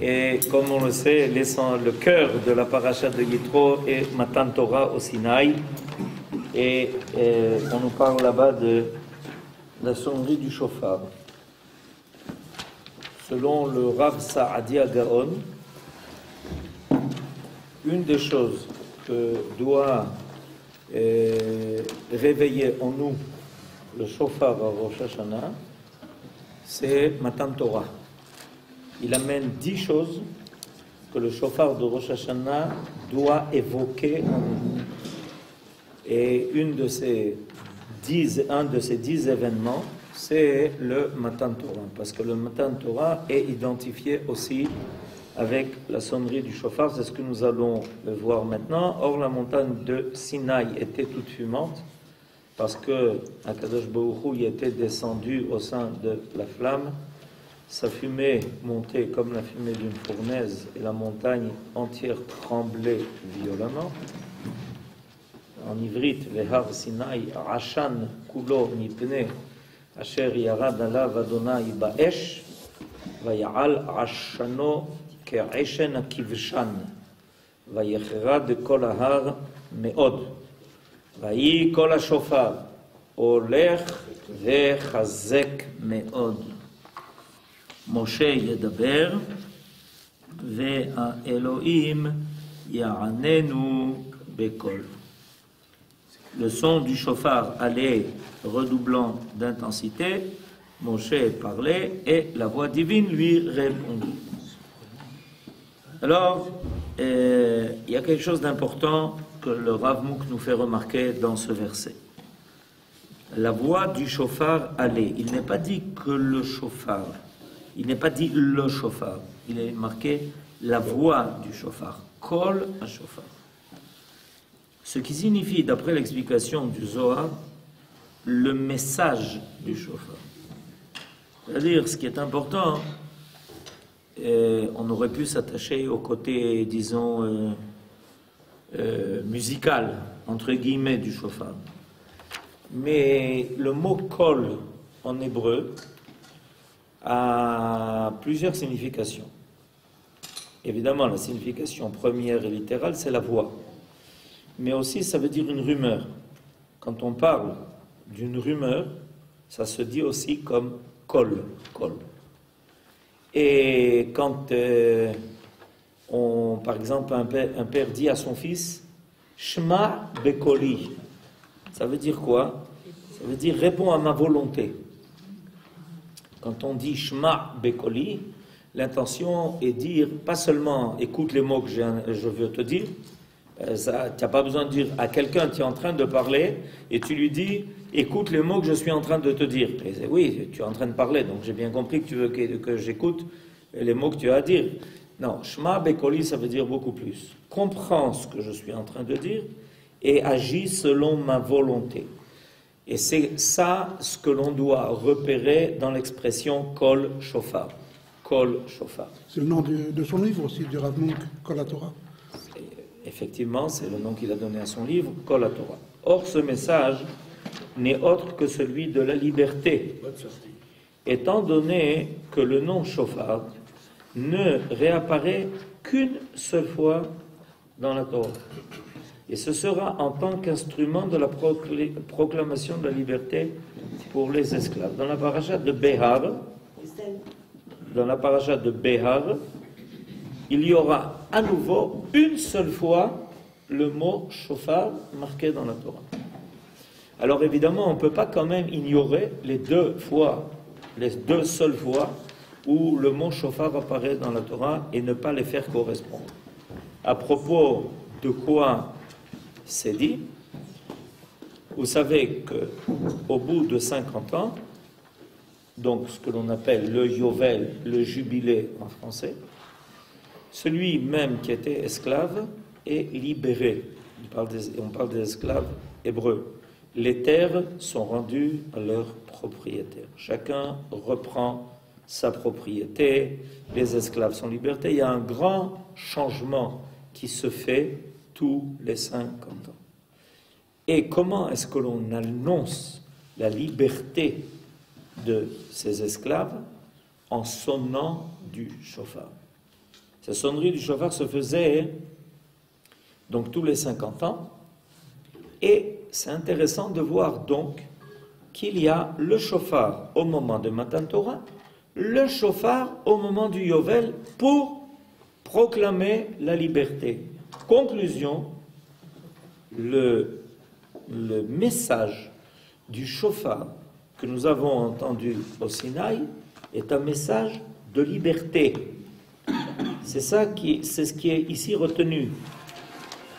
Et comme on le sait, le cœur de la paracha de Yitro est Matan Torah au Sinaï. Et on nous parle là-bas de la sonnerie du shofar. Selon le Rav Saadia Gaon, une des choses que doit réveiller en nous le shofar à Rosh Hashanah, c'est Matan Torah. Il amène 10 choses que le shofar de Rosh Hashanah doit évoquer en nous. Et un de ces 10 événements, c'est le Matan Torah, parce que le Matan Torah est identifié aussi avec la sonnerie du shofar, c'est ce que nous allons voir maintenant. Or, la montagne de Sinaï était toute fumante, parce que Akadosh Baruch Hu y était descendu au sein de la flamme. Sa fumée montait comme la fumée d'une fournaise, et la montagne entière tremblait violemment. En ivrite, Vehar Sinaï, Ashan Kulo Mipne, Asher Yarad Alav Adonai Ba'esh, Vaya'al Ashano Ke'eshen Akivshan, Vayechrad Kol Ahar Me'od, Vayi Kol HaShofar, Olech Vechazek Me'od. Moshe Yedaber, Ve'Elohim Ya'anenu Bekol. Le son du shofar allait redoublant d'intensité, Moshe parlait et la voix divine lui répondit. Alors, il y a quelque chose d'important que le Rav Mouk nous fait remarquer dans ce verset. La voix du shofar allait. Il n'est pas dit que le shofar. Il n'est pas dit le shofar. Il est marqué la voix du shofar. Kol ha-shofar. Ce qui signifie, d'après l'explication du Zohar, le message du shofar. C'est-à-dire, ce qui est important, on aurait pu s'attacher au côté, disons, musical, entre guillemets, du shofar. Mais le mot kol en hébreu a plusieurs significations. Évidemment, la signification première et littérale, c'est la voix. Mais aussi, ça veut dire une rumeur. Quand on parle d'une rumeur, ça se dit aussi comme kol, kol. Et quand, par exemple, un père dit à son fils, Shma bekoli, ça veut dire quoi? Ça veut dire réponds à ma volonté. Quand on dit Shma bekoli, l'intention est dire pas seulement écoute les mots que je veux te dire. Tu n'as pas besoin de dire à quelqu'un qui est en train de parler et tu lui dis écoute les mots que je suis en train de te dire. Et oui, tu es en train de parler, donc j'ai bien compris que tu veux que j'écoute les mots que tu as à dire. Non, Shma bekoli, ça veut dire beaucoup plus. Comprends ce que je suis en train de dire et agis selon ma volonté. Et c'est ça ce que l'on doit repérer dans l'expression Kol Shofar. Kol Shofar. C'est le nom de son livre aussi, du Rav Mouk, Kol HaTorah. Effectivement, c'est le nom qu'il a donné à son livre, Kol HaTorah. Or, ce message n'est autre que celui de la liberté, étant donné que le nom Shofar ne réapparaît qu'une seule fois dans la Torah. Et ce sera en tant qu'instrument de la proclamation de la liberté pour les esclaves. Dans la paracha de Behar, il y aura à nouveau une seule fois le mot shofar marqué dans la Torah. Alors évidemment, on ne peut pas quand même ignorer les deux seules fois où le mot shofar apparaît dans la Torah et ne pas les faire correspondre. À propos de quoi c'est dit, vous savez qu'au bout de 50 ans, donc ce que l'on appelle le Yovel, le jubilé en français, celui même qui était esclave est libéré. On parle des esclaves hébreux. Les terres sont rendues à leurs propriétaires. Chacun reprend sa propriété, les esclaves sont libérés. Il y a un grand changement qui se fait tous les 50 ans. Et comment est-ce que l'on annonce la liberté de ces esclaves? En sonnant du shofar. Cette sonnerie du chauffard se faisait donc tous les 50 ans. Et c'est intéressant de voir donc qu'il y a le chauffard au moment de Matan Torah, le chauffard au moment du Yovel pour proclamer la liberté. Conclusion, le message du chauffard que nous avons entendu au Sinaï est un message de liberté. C'est ce qui est ici retenu.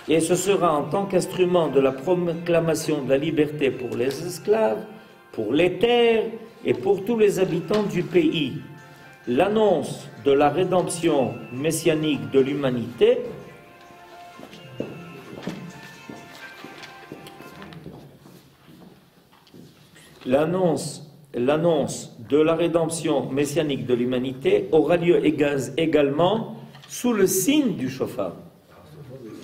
Et ce sera en tant qu'instrument de la proclamation de la liberté pour les esclaves, pour les terres et pour tous les habitants du pays. L'annonce de la rédemption messianique de l'humanité L'annonce de la rédemption messianique de l'humanité aura lieu également sous le signe du chauffard.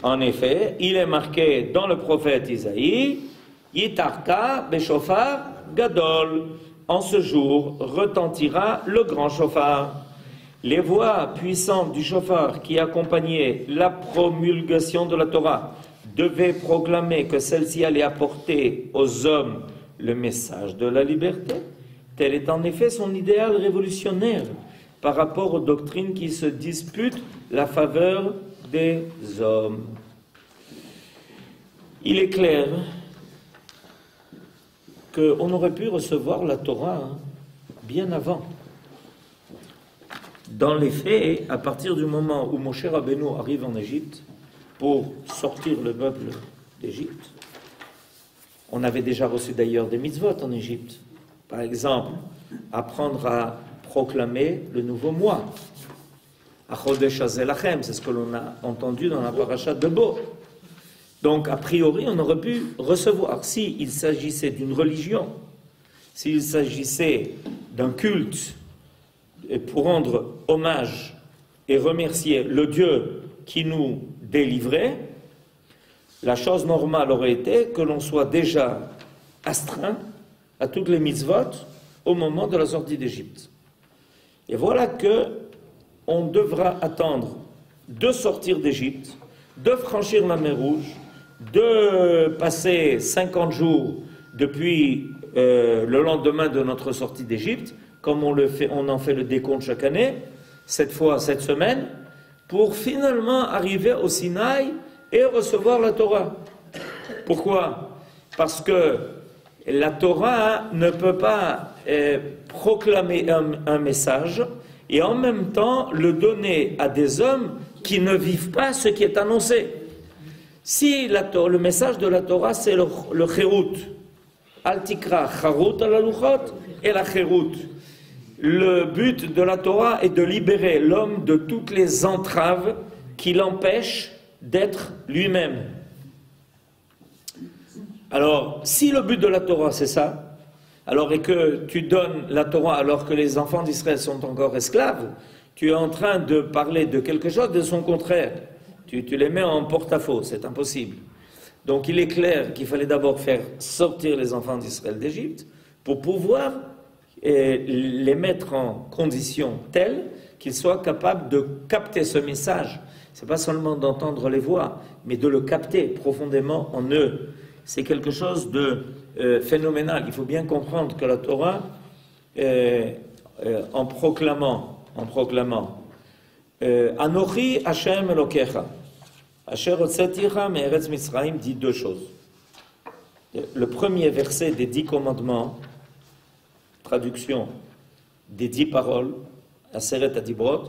En effet, il est marqué dans le prophète Isaïe, Yitarka beshofar gadol. En ce jour retentira le grand chauffard. Les voix puissantes du chauffard qui accompagnaient la promulgation de la Torah devaient proclamer que celle-ci allait apporter aux hommes le message de la liberté. Tel est en effet son idéal révolutionnaire par rapport aux doctrines qui se disputent la faveur des hommes. Il est clair qu'on aurait pu recevoir la Torah bien avant. Dans les faits, à partir du moment où Moshe Rabbeinu arrive en Égypte pour sortir le peuple d'Égypte, on avait déjà reçu d'ailleurs des mitzvot en Égypte. Par exemple, apprendre à proclamer le nouveau mois. Achodesh Hazelachem, c'est ce que l'on a entendu dans la paracha de Bo. Donc, a priori, on aurait pu recevoir, s'il s'agissait d'une religion, s'il s'agissait d'un culte, et pour rendre hommage et remercier le Dieu qui nous délivrait, la chose normale aurait été que l'on soit déjà astreint à toutes les mitzvot au moment de la sortie d'Égypte. Et voilà que on devra attendre de sortir d'Égypte, de franchir la mer Rouge, de passer 50 jours depuis le lendemain de notre sortie d'Égypte, comme on en fait le décompte chaque année, cette fois, cette semaine, pour finalement arriver au Sinaï et recevoir la Torah. Pourquoi? Parce que la Torah ne peut pas proclamer un message et en même temps le donner à des hommes qui ne vivent pas ce qui est annoncé. Si le message de la Torah, c'est le Cherut, Al-Tikra, Charut al-Aluchot et la Cherut. Le but de la Torah est de libérer l'homme de toutes les entraves qui l'empêchent d'être lui-même. Alors, si le but de la Torah c'est ça, alors et que tu donnes la Torah alors que les enfants d'Israël sont encore esclaves, tu es en train de parler de quelque chose de son contraire. Tu les mets en porte-à-faux, c'est impossible. Donc il est clair qu'il fallait d'abord faire sortir les enfants d'Israël d'Égypte pour pouvoir les mettre en conditions telles qu'ils soient capables de capter ce message. Ce n'est pas seulement d'entendre les voix, mais de le capter profondément en eux. C'est quelque chose de phénoménal. Il faut bien comprendre que la Torah, en proclamant Anochi Hashem Elokecha, Asher hotzeticha me'eretz Mitzrayim, dit deux choses. Le premier verset des 10 commandements, traduction des 10 paroles, Aseret Adibrot,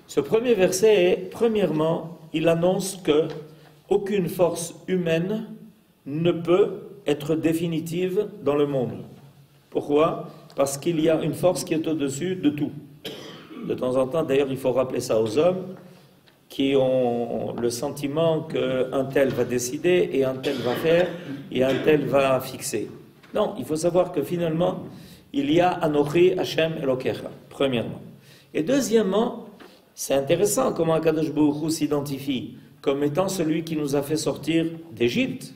ce premier verset est, premièrement, il annonce que aucune force humaine ne peut être définitive dans le monde. Pourquoi? Parce qu'il y a une force qui est au-dessus de tout. De temps en temps, d'ailleurs, il faut rappeler ça aux hommes qui ont le sentiment qu'un tel va décider et un tel va faire et un tel va fixer. Non, il faut savoir que finalement, il y a Anochi Hashem Elokecha, premièrement. Et deuxièmement, c'est intéressant comment Akadosh Baruch Hu s'identifie comme étant celui qui nous a fait sortir d'Égypte.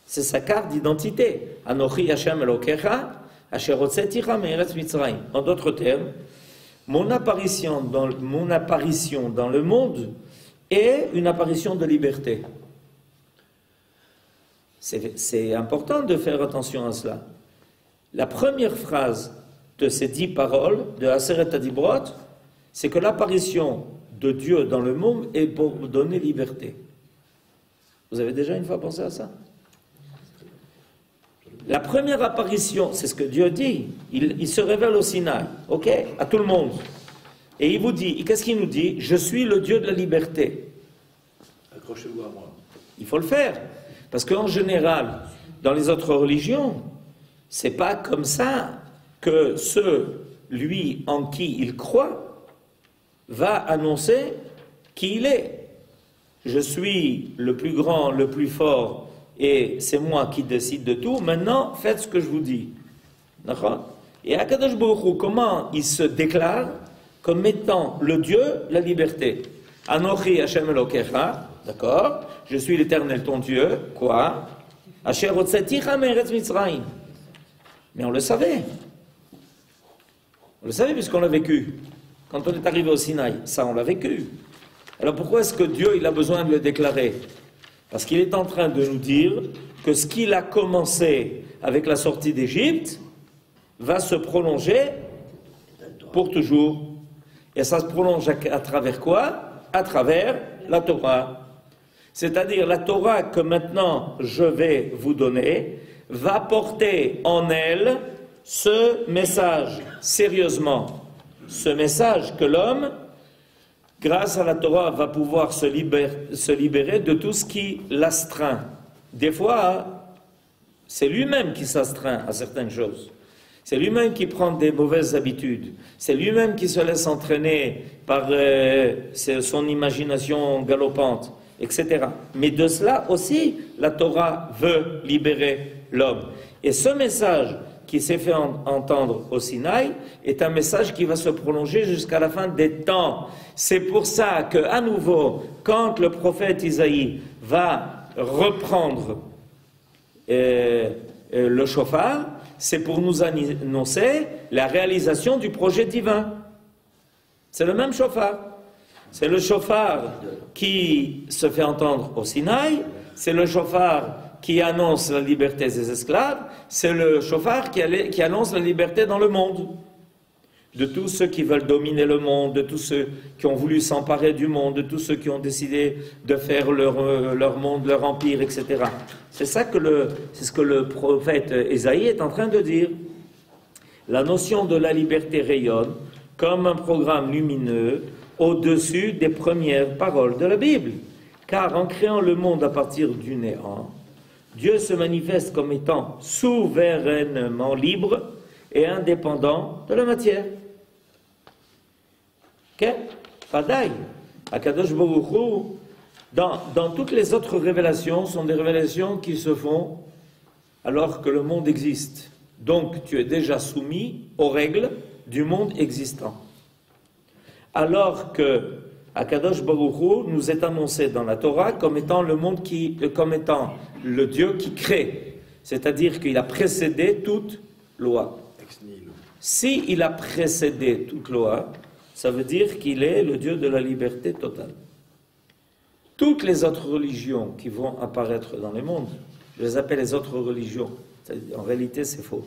C'est sa carte d'identité. Anochi Hashem Elokecha, Asher hotzeticha me'eretz Mitzrayim. En d'autres termes, mon apparition dans le monde est une apparition de liberté. C'est important de faire attention à cela. La première phrase de ces 10 paroles de Aseret HaDibrot, c'est que l'apparition de Dieu dans le monde est pour donner liberté. Vous avez déjà une fois pensé à ça? La première apparition, c'est ce que Dieu dit, il se révèle au Sinaï, ok, à tout le monde. Et il vous dit, qu'est-ce qu'il nous dit? Je suis le Dieu de la liberté. Accrochez-vous à moi. Il faut le faire. Parce qu'en général, dans les autres religions, c'est pas comme ça que lui en qui il croit, va annoncer qui il est. Je suis le plus grand, le plus fort, et c'est moi qui décide de tout. Maintenant, faites ce que je vous dis. D'accord? Et Akadosh Baruch Hu, comment il se déclare? Comme étant le Dieu, la liberté. Anochi Hashem Elokecha, d'accord? Je suis l'Éternel ton Dieu. Quoi? Asher hotzaticha me'eretz Mitzrayim. Mais on le savait. On le savait puisqu'on l'a vécu. Quand on est arrivé au Sinaï, ça on l'a vécu. Alors pourquoi est-ce que Dieu il a besoin de le déclarer? Parce qu'il est en train de nous dire que ce qu'il a commencé avec la sortie d'Égypte va se prolonger pour toujours. Et ça se prolonge à travers quoi? À travers la Torah. C'est-à-dire la Torah que maintenant je vais vous donner va porter en elle ce message, sérieusement. Ce message que l'homme, grâce à la Torah, va pouvoir se libérer de tout ce qui l'astreint. Des fois, c'est lui-même qui s'astreint à certaines choses. C'est lui-même qui prend des mauvaises habitudes. C'est lui-même qui se laisse entraîner par son imagination galopante, etc. Mais de cela aussi, la Torah veut libérer l'homme. Et ce message qui s'est fait entendre au Sinaï est un message qui va se prolonger jusqu'à la fin des temps. C'est pour ça qu'à nouveau, quand le prophète Isaïe va reprendre le shofar, c'est pour nous annoncer la réalisation du projet divin. C'est le même shofar. C'est le shofar qui se fait entendre au Sinaï, c'est le shofar qui annonce la liberté des esclaves, c'est le shofar qui annonce la liberté dans le monde. De tous ceux qui veulent dominer le monde, de tous ceux qui ont voulu s'emparer du monde, de tous ceux qui ont décidé de faire leur monde, leur empire, etc. C'est ce que le prophète Ésaïe est en train de dire. La notion de la liberté rayonne comme un programme lumineux au-dessus des premières paroles de la Bible. Car en créant le monde à partir du néant, Dieu se manifeste comme étant souverainement libre et indépendant de la matière. Ok? Fadaï. Akadosh Baruch Hu, dans toutes les autres révélations, sont des révélations qui se font alors que le monde existe. Donc tu es déjà soumis aux règles du monde existant. Alors que Akadosh Baruch Hu nous est annoncé dans la Torah comme étant comme étant le Dieu qui crée, c'est-à-dire qu'il a précédé toute loi. Si il a précédé toute loi, ça veut dire qu'il est le Dieu de la liberté totale. Toutes les autres religions qui vont apparaître dans le monde, je les appelle les autres religions. En réalité, c'est faux.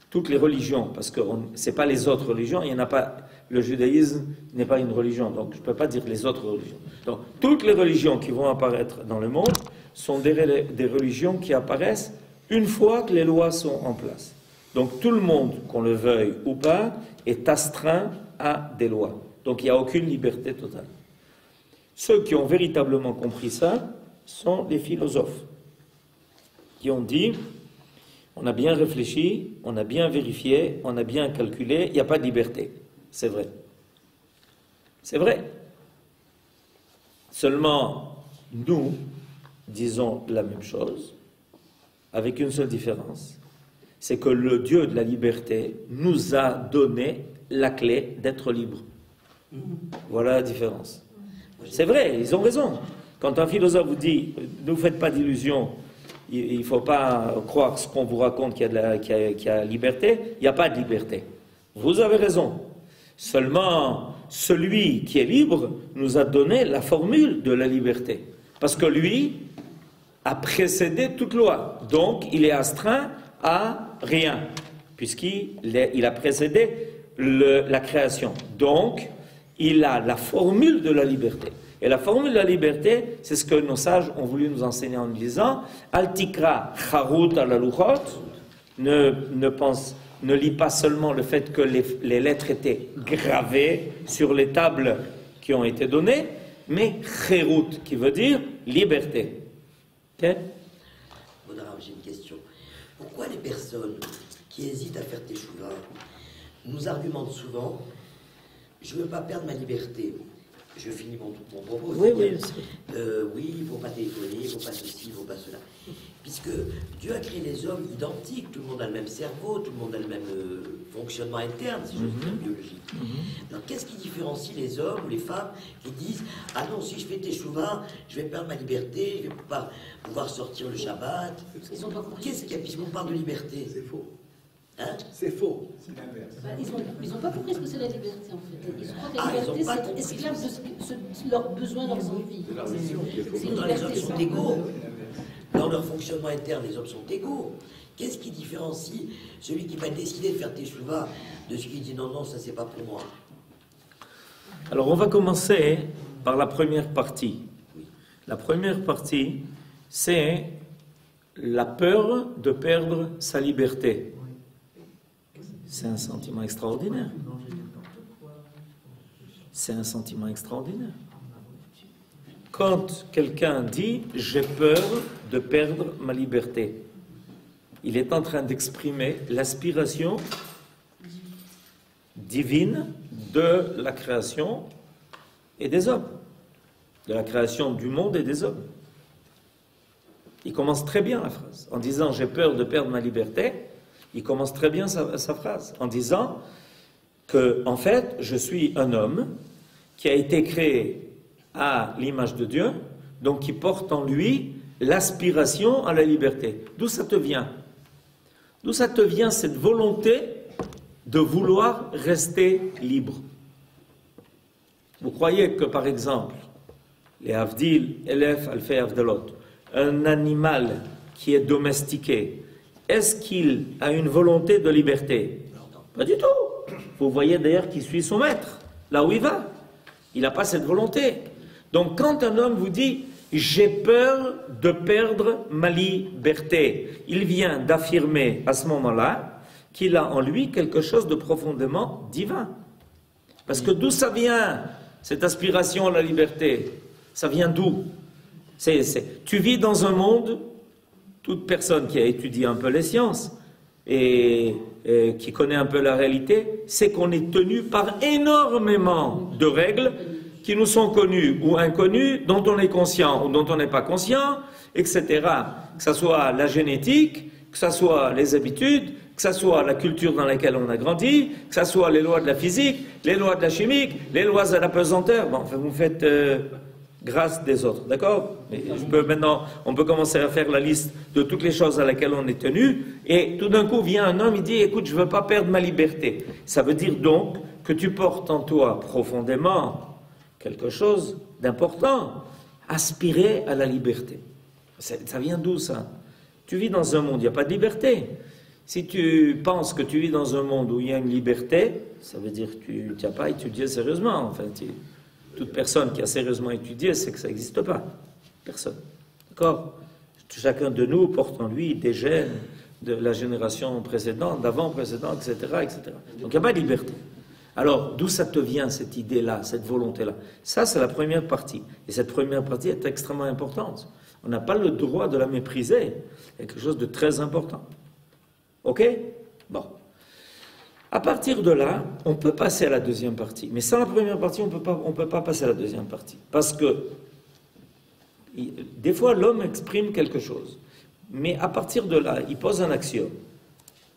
Toutes les religions, parce que ce n'est pas les autres religions, il n'y en a pas. Le judaïsme n'est pas une religion, donc je ne peux pas dire les autres religions. Donc, toutes les religions qui vont apparaître dans le monde sont des religions qui apparaissent une fois que les lois sont en place. Donc tout le monde, qu'on le veuille ou pas, est astreint à des lois. Donc il n'y a aucune liberté totale. Ceux qui ont véritablement compris ça sont les philosophes, qui ont dit, on a bien réfléchi, on a bien vérifié, on a bien calculé, il n'y a pas de liberté. C'est vrai. C'est vrai. Seulement, nous disons la même chose, avec une seule différence, c'est que le Dieu de la liberté nous a donné la clé d'être libre. Voilà la différence. C'est vrai, ils ont raison. Quand un philosophe vous dit « ne vous faites pas d'illusions, il ne faut pas croire ce qu'on vous raconte qu'il y a liberté », il n'y a pas de liberté. Vous avez raison. Seulement, celui qui est libre nous a donné la formule de la liberté. Parce que lui a précédé toute loi. Donc, il est astreint à rien, puisqu'il a précédé la création. Donc, il a la formule de la liberté. Et la formule de la liberté, c'est ce que nos sages ont voulu nous enseigner en nous disant Altikra charut ala luchot, ne lis pas seulement le fait que les lettres étaient gravées sur les tables qui ont été données, mais cherut, qui veut dire liberté. Ok? Bon, alors, j'ai une question. Pourquoi les personnes qui hésitent à faire teshuva nous argumentent souvent je ne veux pas perdre ma liberté? Je finis mon propos. Oui, oui, il ne faut pas téléphoner, il ne faut pas ceci, il ne faut pas cela. Puisque Dieu a créé les hommes identiques, tout le monde a le même cerveau, tout le monde a le même fonctionnement interne, si j'ose dire, biologique. Alors qu'est-ce qui différencie les hommes ou les femmes qui disent ah non, si je fais teshuva, je vais perdre ma liberté, je ne vais pas pouvoir sortir le Shabbat. Ils ont pas compris. Qu'est-ce qu'il y a, puisqu'on parle de liberté? C'est faux. Hein? C'est faux. C'est l'inverse. Ils n'ont pas compris ce que c'est la liberté en fait. Ils croient que Ah, la ils ont liberté pas c'est compris. esclave de leurs besoins, leurs envies. C'est leur mission qui est fausse. C'est une Non, les hommes liberté. sont égaux. Dans leur fonctionnement interne, les hommes sont égaux. Qu'est-ce qui différencie celui qui va décider de faire teshuva de celui qui dit non, non, ça c'est pas pour moi? Alors, on va commencer par la première partie. La première partie, c'est la peur de perdre sa liberté. C'est un sentiment extraordinaire. C'est un sentiment extraordinaire. Quand quelqu'un dit « j'ai peur de perdre ma liberté », il est en train d'exprimer l'aspiration divine de la création et des hommes, de la création du monde et des hommes. Il commence très bien la phrase. En disant « j'ai peur de perdre ma liberté », il commence très bien sa phrase, en disant que, en fait, je suis un homme qui a été créé à l'image de Dieu, donc qui porte en lui l'aspiration à la liberté. D'où ça te vient? D'où ça te vient cette volonté de vouloir rester libre? Vous croyez que, par exemple, les Avdil, Elef, Alfei Avdelot, un animal qui est domestiqué, est-ce qu'il a une volonté de liberté? Pas du tout. Vous voyez d'ailleurs qu'il suit son maître, là où il va. Il n'a pas cette volonté. Donc quand un homme vous dit « j'ai peur de perdre ma liberté », il vient d'affirmer à ce moment-là qu'il a en lui quelque chose de profondément divin. Parce que d'où ça vient, cette aspiration à la liberté? Ça vient d'où? Tu vis dans un monde, toute personne qui a étudié un peu les sciences et qui connaît un peu la réalité, c'est qu'on est tenu par énormément de règles qui nous sont connues ou inconnues, dont on est conscient ou dont on n'est pas conscient, etc. Que ce soit la génétique, que ce soit les habitudes, que ce soit la culture dans laquelle on a grandi, que ce soit les lois de la physique, les lois de la chimique, les lois de la pesanteur. Bon, enfin, vous faites grâce des autres, d'accord? Maintenant, on peut commencer à faire la liste de toutes les choses à laquelle on est tenu, et tout d'un coup vient un homme, il dit, écoute, je ne veux pas perdre ma liberté. Ça veut dire donc que tu portes en toi profondément quelque chose d'important, aspirer à la liberté. Ça vient d'où ça? Tu vis dans un monde, il n'y a pas de liberté. Si tu penses que tu vis dans un monde où il y a une liberté, ça veut dire que tu n'as pas étudié sérieusement. Enfin, toute personne qui a sérieusement étudié sait que ça n'existe pas. Personne. D'accord? Chacun de nous porte en lui des gènes de la génération précédente, d'avant-précédente, etc., etc. Donc il n'y a pas de liberté. Alors, d'où ça te vient, cette idée-là, cette volonté-là? Ça, c'est la première partie. Et cette première partie est extrêmement importante. On n'a pas le droit de la mépriser. Il y a quelque chose de très important. OK? Bon. À partir de là, on peut passer à la deuxième partie. Mais sans la première partie, on peut pas passer à la deuxième partie. Parce que, des fois, l'homme exprime quelque chose. Mais à partir de là, il pose un axiome.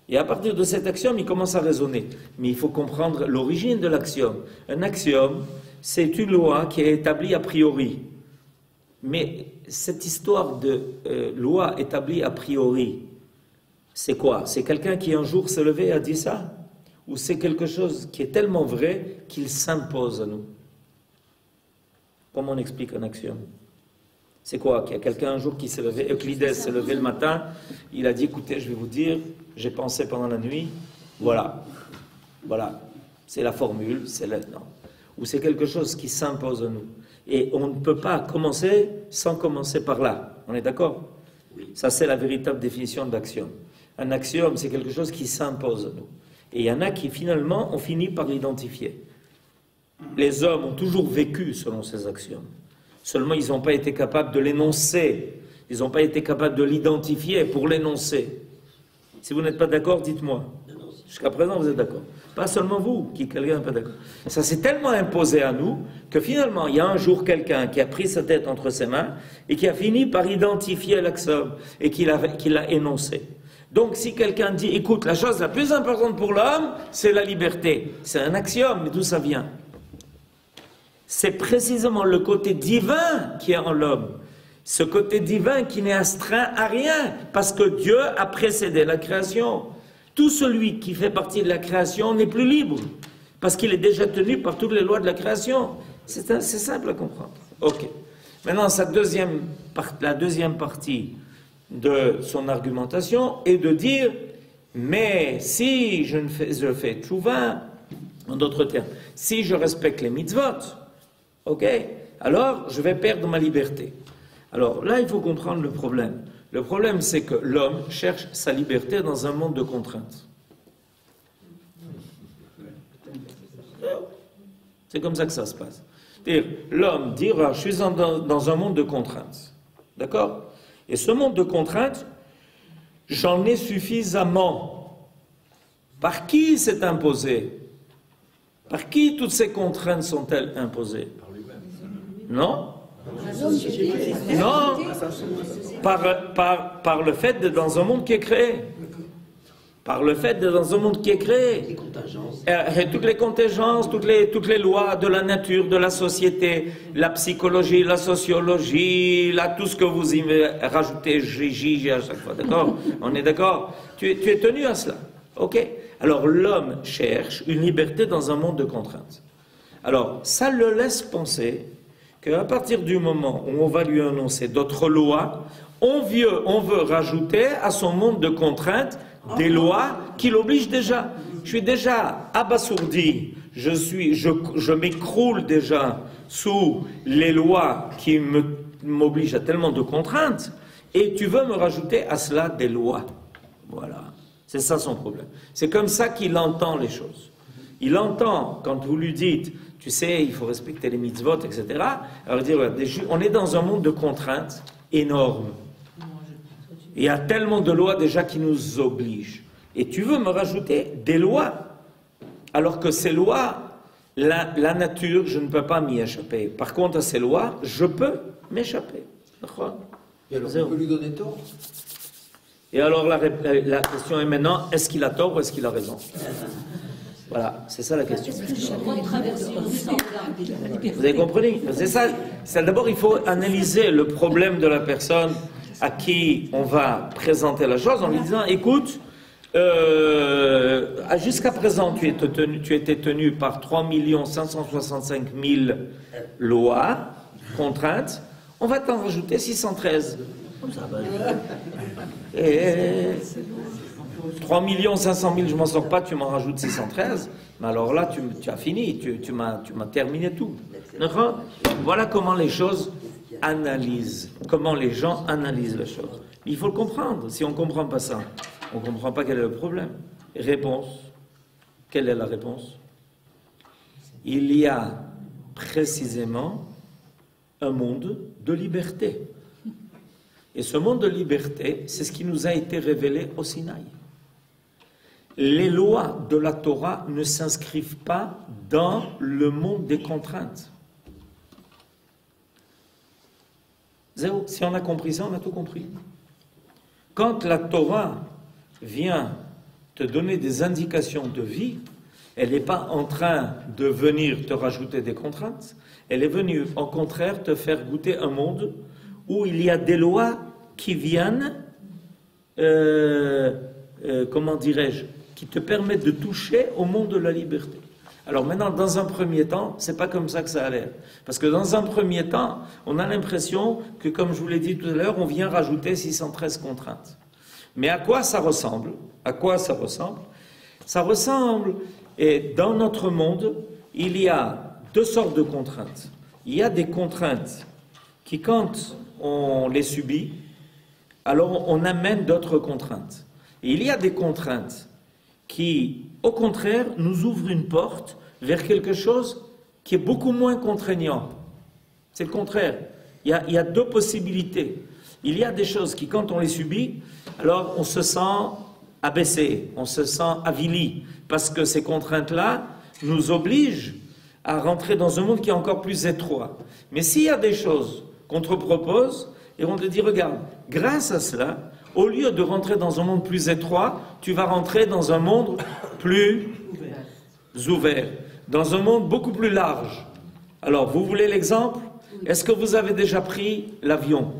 Et à partir de cet axiome, il commence à raisonner. Mais il faut comprendre l'origine de l'axiome. Un axiome, c'est une loi qui est établie a priori. Mais cette histoire de loi établie a priori, c'est quoi? C'est quelqu'un qui un jour s'est levé et a dit ça? ou c'est quelque chose qui est tellement vrai qu'il s'impose à nous? Comment on explique un axiome? C'est quoi? Qu'il y a quelqu'un un jour qui s'est levé, Euclidès s'est levé le matin, il a dit, écoutez, je vais vous dire, j'ai pensé pendant la nuit, voilà, c'est la formule, non. Ou c'est quelque chose qui s'impose à nous. Et on ne peut pas commencer sans commencer par là. On est d'accord? Ça, c'est la véritable définition d'axiome. Un axiome, c'est quelque chose qui s'impose à nous. Et il y en a qui, finalement, ont fini par l'identifier. Les hommes ont toujours vécu selon ces axiomes. Seulement, ils n'ont pas été capables de l'énoncer. Ils n'ont pas été capables de l'identifier pour l'énoncer. Si vous n'êtes pas d'accord, dites-moi. Jusqu'à présent, vous êtes d'accord. Pas seulement vous, qui quelqu'un n'est pas d'accord. Ça s'est tellement imposé à nous que finalement, il y a un jour quelqu'un qui a pris sa tête entre ses mains et qui a fini par identifier l'axiome et qui l'a énoncé. Donc, si quelqu'un dit, écoute, la chose la plus importante pour l'homme, c'est la liberté. C'est un axiome, mais d'où ça vient? C'est précisément le côté divin qui est en l'homme. Ce côté divin qui n'est astreint à rien, parce que Dieu a précédé la création. Tout celui qui fait partie de la création n'est plus libre, parce qu'il est déjà tenu par toutes les lois de la création. C'est simple à comprendre. Ok. Maintenant, la deuxième partie de son argumentation est de dire, mais si je fais tchouva, en d'autres termes, si je respecte les mitzvot, ok, alors je vais perdre ma liberté. Alors là, il faut comprendre le problème. Le problème, c'est que l'homme cherche sa liberté dans un monde de contraintes. C'est comme ça que ça se passe. C'est-à-dire, l'homme dira, je suis dans un monde de contraintes. D'accord? Et ce monde de contraintes, j'en ai suffisamment. Par qui c'est imposé? Par qui toutes ces contraintes sont-elles imposées? Non? Non, par le fait d'être dans un monde qui est créé. Par le fait d'être dans un monde qui est créé. Les contingences. Toutes les contingences, toutes les lois de la nature, de la société, la psychologie, la sociologie, tout ce que vous y rajoutez, J à chaque fois, d'accord? On est d'accord? Tu es tenu à cela, ok? Alors l'homme cherche une liberté dans un monde de contraintes. Alors ça le laisse penser qu'à partir du moment où on va lui annoncer d'autres lois, on veut rajouter à son monde de contraintes des lois qui l'obligent déjà. Je suis déjà abasourdi, je m'écroule déjà sous les lois qui m'obligent à tellement de contraintes, et tu veux me rajouter à cela des lois. Voilà, c'est ça son problème. C'est comme ça qu'il entend les choses. Il entend, quand vous lui dites, tu sais, il faut respecter les mitzvot, etc. Alors dire, on est dans un monde de contraintes énormes. Il y a tellement de lois déjà qui nous obligent. Et tu veux me rajouter des lois, alors que ces lois, la nature, je ne peux pas m'y échapper. Par contre, à ces lois, je peux m'échapper. Et alors, on peut lui donner tort? Et alors la question est maintenant, est-ce qu'il a tort ou est-ce qu'il a raison? Voilà, c'est ça la question. Vous avez compris? C'est ça. D'abord, il faut analyser le problème de la personne à qui on va présenter la chose en lui disant, écoute, jusqu'à présent, tu étais tenu par 3 565 000 lois, contraintes, on va t'en rajouter 613. Comme ça, et 3 500 000, je m'en sors pas, tu m'en rajoutes 613, mais alors là, tu as fini, tu m'as terminé tout. D'accord? Voilà comment les choses analysent, comment les gens analysent les choses. Il faut le comprendre. Si on ne comprend pas ça, on ne comprend pas quel est le problème. Réponse. Quelle est la réponse? Il y a précisément un monde de liberté. Et ce monde de liberté, c'est ce qui nous a été révélé au Sinaï. Les lois de la Torah ne s'inscrivent pas dans le monde des contraintes. Zéro. Si on a compris ça, on a tout compris. Quand la Torah vient te donner des indications de vie, elle n'est pas en train de venir te rajouter des contraintes, elle est venue, au contraire, te faire goûter un monde où il y a des lois qui viennent, comment dirais-je, qui te permettent de toucher au monde de la liberté. Alors maintenant, dans un premier temps, c'est pas comme ça que ça a l'air. Parce que dans un premier temps, on a l'impression que, comme je vous l'ai dit tout à l'heure, on vient rajouter 613 contraintes. Mais à quoi ça ressemble? À quoi ça ressemble? Ça ressemble, et dans notre monde, il y a deux sortes de contraintes. Il y a des contraintes qui, quand on les subit, alors on amène d'autres contraintes. Et il y a des contraintes qui, au contraire, nous ouvrent une porte vers quelque chose qui est beaucoup moins contraignant. C'est le contraire. Il y a deux possibilités. Il y a des choses qui, quand on les subit, alors on se sent abaissé, on se sent avili, parce que ces contraintes-là nous obligent à rentrer dans un monde qui est encore plus étroit. Mais s'il y a des choses qu'on te propose, et on te dit, regarde, grâce à cela, au lieu de rentrer dans un monde plus étroit, tu vas rentrer dans un monde plus ouvert, dans un monde beaucoup plus large. Alors, vous voulez l'exemple? Est-ce que vous avez déjà pris l'avion?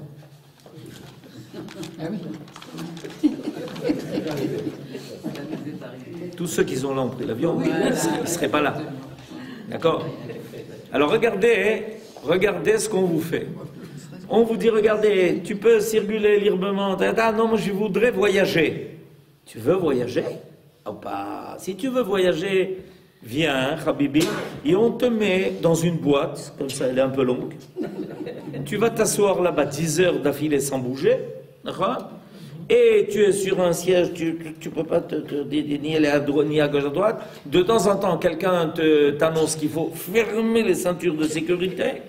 Tous ceux qui sont là ont pris l'avion, ils ne seraient pas là. D'accord? Alors, regardez ce qu'on vous fait. On vous dit, regardez, tu peux circuler librement. Ah non, moi je voudrais voyager. Tu veux voyager? Oh, bah, si tu veux voyager, viens, Habibi, et on te met dans une boîte, comme ça, elle est un peu longue. Tu vas t'asseoir là-bas 10 heures d'affilée sans bouger, d'accord? Et tu es sur un siège, tu ne peux pas ni aller à droite ni à gauche à droite. De temps en temps, quelqu'un t'annonce qu'il faut fermer les ceintures de sécurité.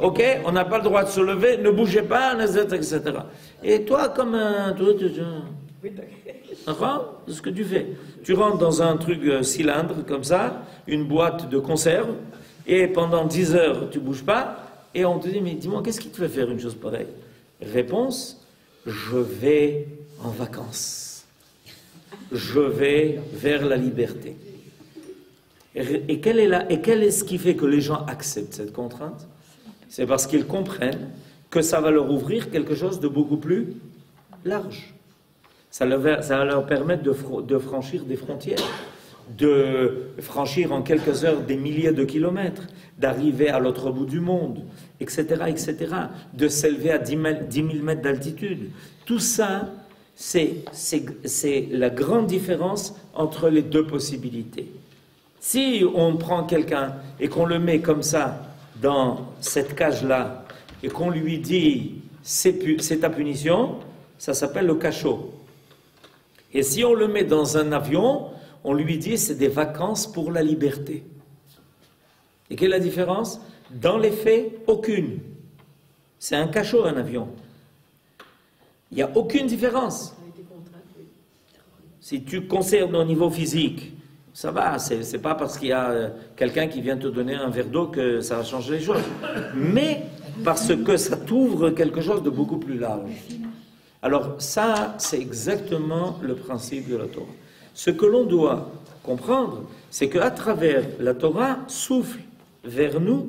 Ok, on n'a pas le droit de se lever, ne bougez pas, etc. Et toi, comme un... D'accord? C'est ce que tu fais. Tu rentres dans un truc cylindre, comme ça, une boîte de conserve, et pendant 10 heures, tu bouges pas, et on te dit, mais dis-moi, qu'est-ce qui te fait faire une chose pareille? Réponse, je vais en vacances. Je vais vers la liberté. Et quel est ce qui fait que les gens acceptent cette contrainte? C'est parce qu'ils comprennent que ça va leur ouvrir quelque chose de beaucoup plus large. Ça va leur permettre de franchir des frontières, de franchir en quelques heures des milliers de kilomètres, d'arriver à l'autre bout du monde, etc., de s'élever à 10 000 mètres d'altitude. Tout ça, c'est la grande différence entre les deux possibilités. Si on prend quelqu'un et qu'on le met comme ça dans cette cage-là et qu'on lui dit « c'est ta punition », ça s'appelle le cachot. Et si on le met dans un avion, on lui dit « c'est des vacances pour la liberté ». Et quelle est la différence? Dans les faits, aucune. C'est un cachot, un avion. Il n'y a aucune différence. Si tu concernes au niveau physique, ça va, c'est pas parce qu'il y a quelqu'un qui vient te donner un verre d'eau que ça va changer les choses. Mais parce que ça t'ouvre quelque chose de beaucoup plus large. Alors ça, c'est exactement le principe de la Torah. Ce que l'on doit comprendre, c'est qu'à travers la Torah souffle vers nous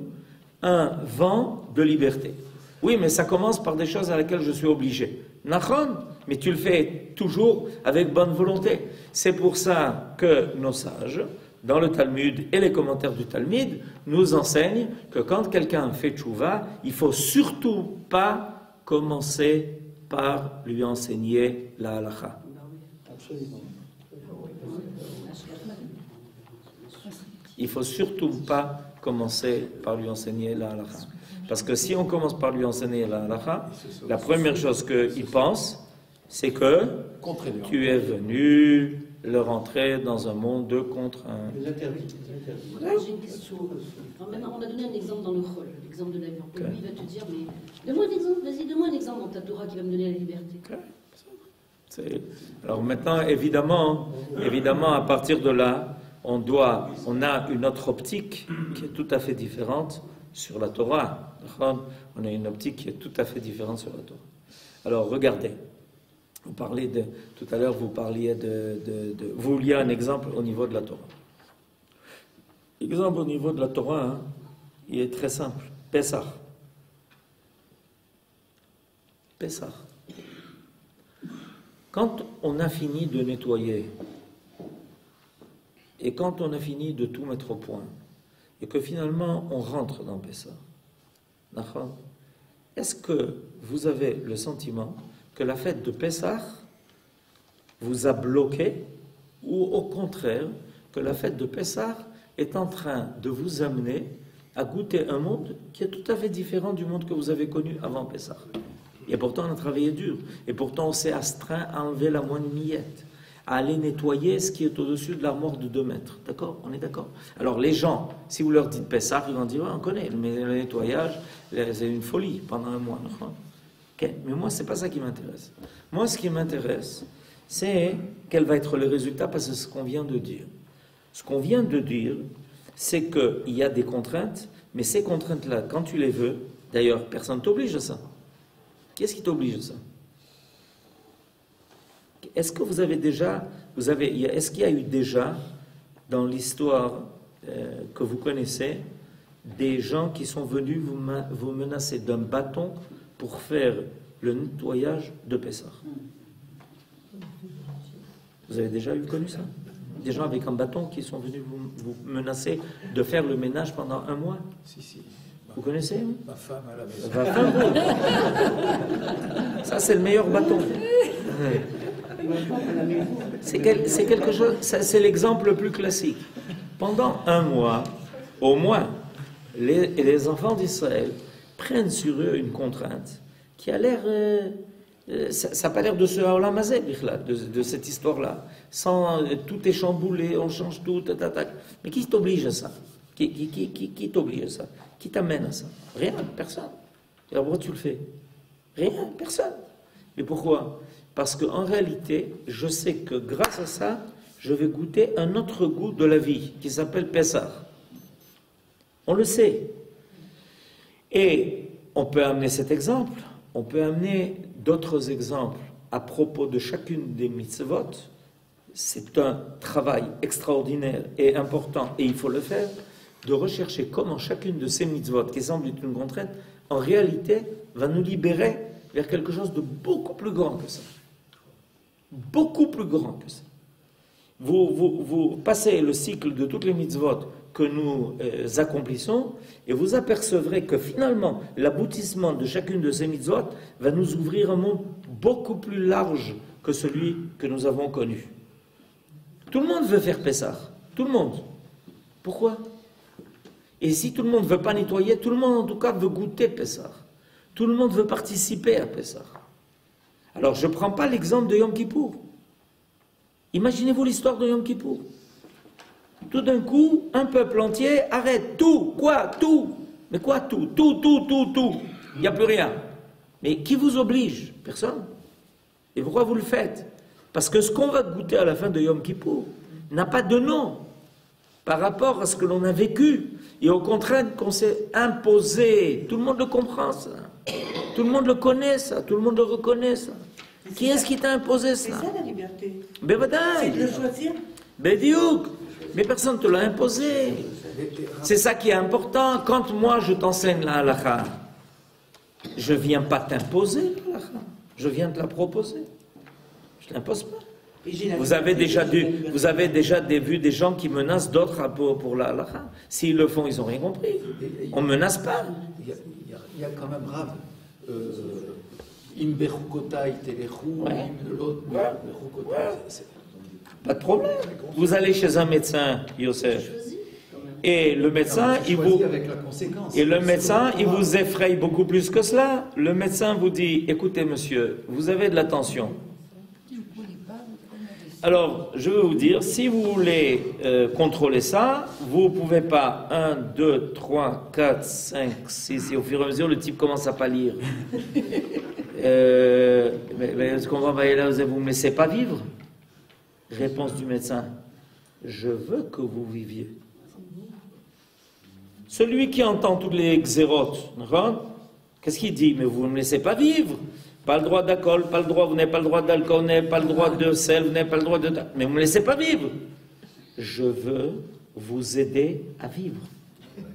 un vent de liberté. Oui, mais ça commence par des choses à lesquelles je suis obligé. Nachon, mais tu le fais toujours avec bonne volonté. C'est pour ça que nos sages, dans le Talmud et les commentaires du Talmud, nous enseignent que quand quelqu'un fait tchouva, il ne faut surtout pas commencer par lui enseigner la halakha. Il ne faut surtout pas commencer par lui enseigner la halakha. Parce que si on commence par lui enseigner la halakha, la première chose qu'il pense, c'est que tu es venu le rentrer dans un monde de contraintes. J'ai une question. Maintenant, on a donné un exemple dans le rôle, l'exemple de l'avion. Lui, il va te dire, mais donne-moi un exemple, vas-y, donne-moi un exemple dans ta Torah qui va me donner la liberté. Alors maintenant, évidemment, à partir de là, on a une autre optique qui est tout à fait différente sur la Torah. On a une optique qui est tout à fait différente sur la Torah. Alors regardez, tout à l'heure vous parliez vous vouliez un exemple au niveau de la Torah. L'exemple au niveau de la Torah, il est très simple. Pessah. Quand on a fini de nettoyer et quand on a fini de tout mettre au point, et que finalement on rentre dans Pessah, est-ce que vous avez le sentiment que la fête de Pessah vous a bloqué, ou au contraire, que la fête de Pessah est en train de vous amener à goûter un monde qui est tout à fait différent du monde que vous avez connu avant Pessah? Et pourtant on a travaillé dur, et pourtant on s'est astreint à enlever la moindre miette, à aller nettoyer ce qui est au-dessus de l'armoire de 2 mètres. D'accord? On est d'accord? Alors les gens, si vous leur dites Pessah, ils vont dire, on connaît, mais le nettoyage, c'est une folie pendant un mois. Okay. Mais moi, c'est pas ça qui m'intéresse. Moi, ce qui m'intéresse, c'est quel va être le résultat, parce que c'est ce qu'on vient de dire. Ce qu'on vient de dire, c'est qu'il y a des contraintes, mais ces contraintes-là, quand tu les veux, d'ailleurs, personne ne t'oblige à ça. Qu'est-ce qui t'oblige à ça? Est-ce que vous avez déjà, est-ce qu'il y a eu déjà, dans l'histoire que vous connaissez, des gens qui sont venus vous menacer d'un bâton pour faire le nettoyage de Pessah? Vous avez déjà connu ça? Des gens avec un bâton qui sont venus vous menacer de faire le ménage pendant un mois? Si. Vous connaissez? Ma femme à la maison. Ma femme, ça c'est le meilleur bâton. C'est quelque chose, c'est l'exemple le plus classique. Pendant un mois, au moins, les enfants d'Israël prennent sur eux une contrainte qui a l'air... ça n'a pas l'air de ce Haolam Hazé, de cette histoire-là. Tout est chamboulé, on change tout, mais qui t'oblige à ça? Qui t'oblige à ça? Qui t'amène à ça? Rien, personne. Et alors pourquoi tu le fais? Rien, personne. Mais pourquoi? Parce qu'en réalité, je sais que grâce à ça, je vais goûter un autre goût de la vie, qui s'appelle Pessah. On le sait. Et on peut amener cet exemple, on peut amener d'autres exemples à propos de chacune des mitzvot. C'est un travail extraordinaire et important, et il faut le faire, de rechercher comment chacune de ces mitzvot, qui semble être une contrainte, en réalité, va nous libérer vers quelque chose de beaucoup plus grand que ça. Beaucoup plus grand que ça. Vous passez le cycle de toutes les mitzvot que nous accomplissons, et vous apercevrez que finalement, l'aboutissement de chacune de ces mitzvot va nous ouvrir un monde beaucoup plus large que celui que nous avons connu. Tout le monde veut faire Pessah. Tout le monde. Pourquoi? Et si tout le monde ne veut pas nettoyer, tout le monde en tout cas veut goûter Pessah. Tout le monde veut participer à Pessah. Alors je ne prends pas l'exemple de Yom Kippour. Imaginez-vous l'histoire de Yom Kippour. Tout d'un coup, un peuple entier arrête tout. Quoi? Tout. Mais quoi tout? Tout. Il n'y a plus rien. Mais qui vous oblige? Personne. Et pourquoi vous le faites? Parce que ce qu'on va goûter à la fin de Yom Kippour n'a pas de nom par rapport à ce que l'on a vécu et aux contraintes qu'on s'est imposées. Tout le monde le comprend, ça. Tout le monde le connaît, ça. Tout le monde le reconnaît, ça. Qui est-ce qui t'a imposé ça? C'est ça la liberté. C'est de le choisir. Bédiouk. Mais personne ne te l'a imposé. C'est ça qui est important. Quand moi je t'enseigne la halakha, je ne viens pas t'imposer la halakha. Je viens te la proposer. Je ne l'impose pas. Vous avez déjà vu des gens qui menacent d'autres pour la halakha. S'ils le font, ils n'ont rien compris. On ne menace pas. Il y a quand même Rav. Im bechukotai telechu, im l'autre bechukotai. Pas de problème. Vous allez chez un médecin, Yosef, et le médecin, il vous effraie beaucoup plus que cela. Le médecin vous dit, écoutez monsieur, vous avez de la tension. Alors, je veux vous dire, si vous voulez contrôler ça, vous ne pouvez pas 1, 2, 3, 4, 5, 6, et au fur et à mesure, le type commence à pâlir. Mais ce qu'on va envoyer là, vous ne me laissez pas vivre? Réponse du médecin, je veux que vous viviez. Celui qui entend toutes les xérotes, qu'est-ce qu'il dit? Mais vous ne me laissez pas vivre. Pas le droit d'alcool, pas le droit, vous n'avez pas le droit d'alcool, vous n'avez pas le droit de sel, vous n'avez pas le droit de... Mais vous ne me laissez pas vivre. Je veux vous aider à vivre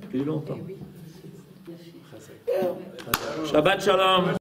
plus longtemps. Shabbat Shalom.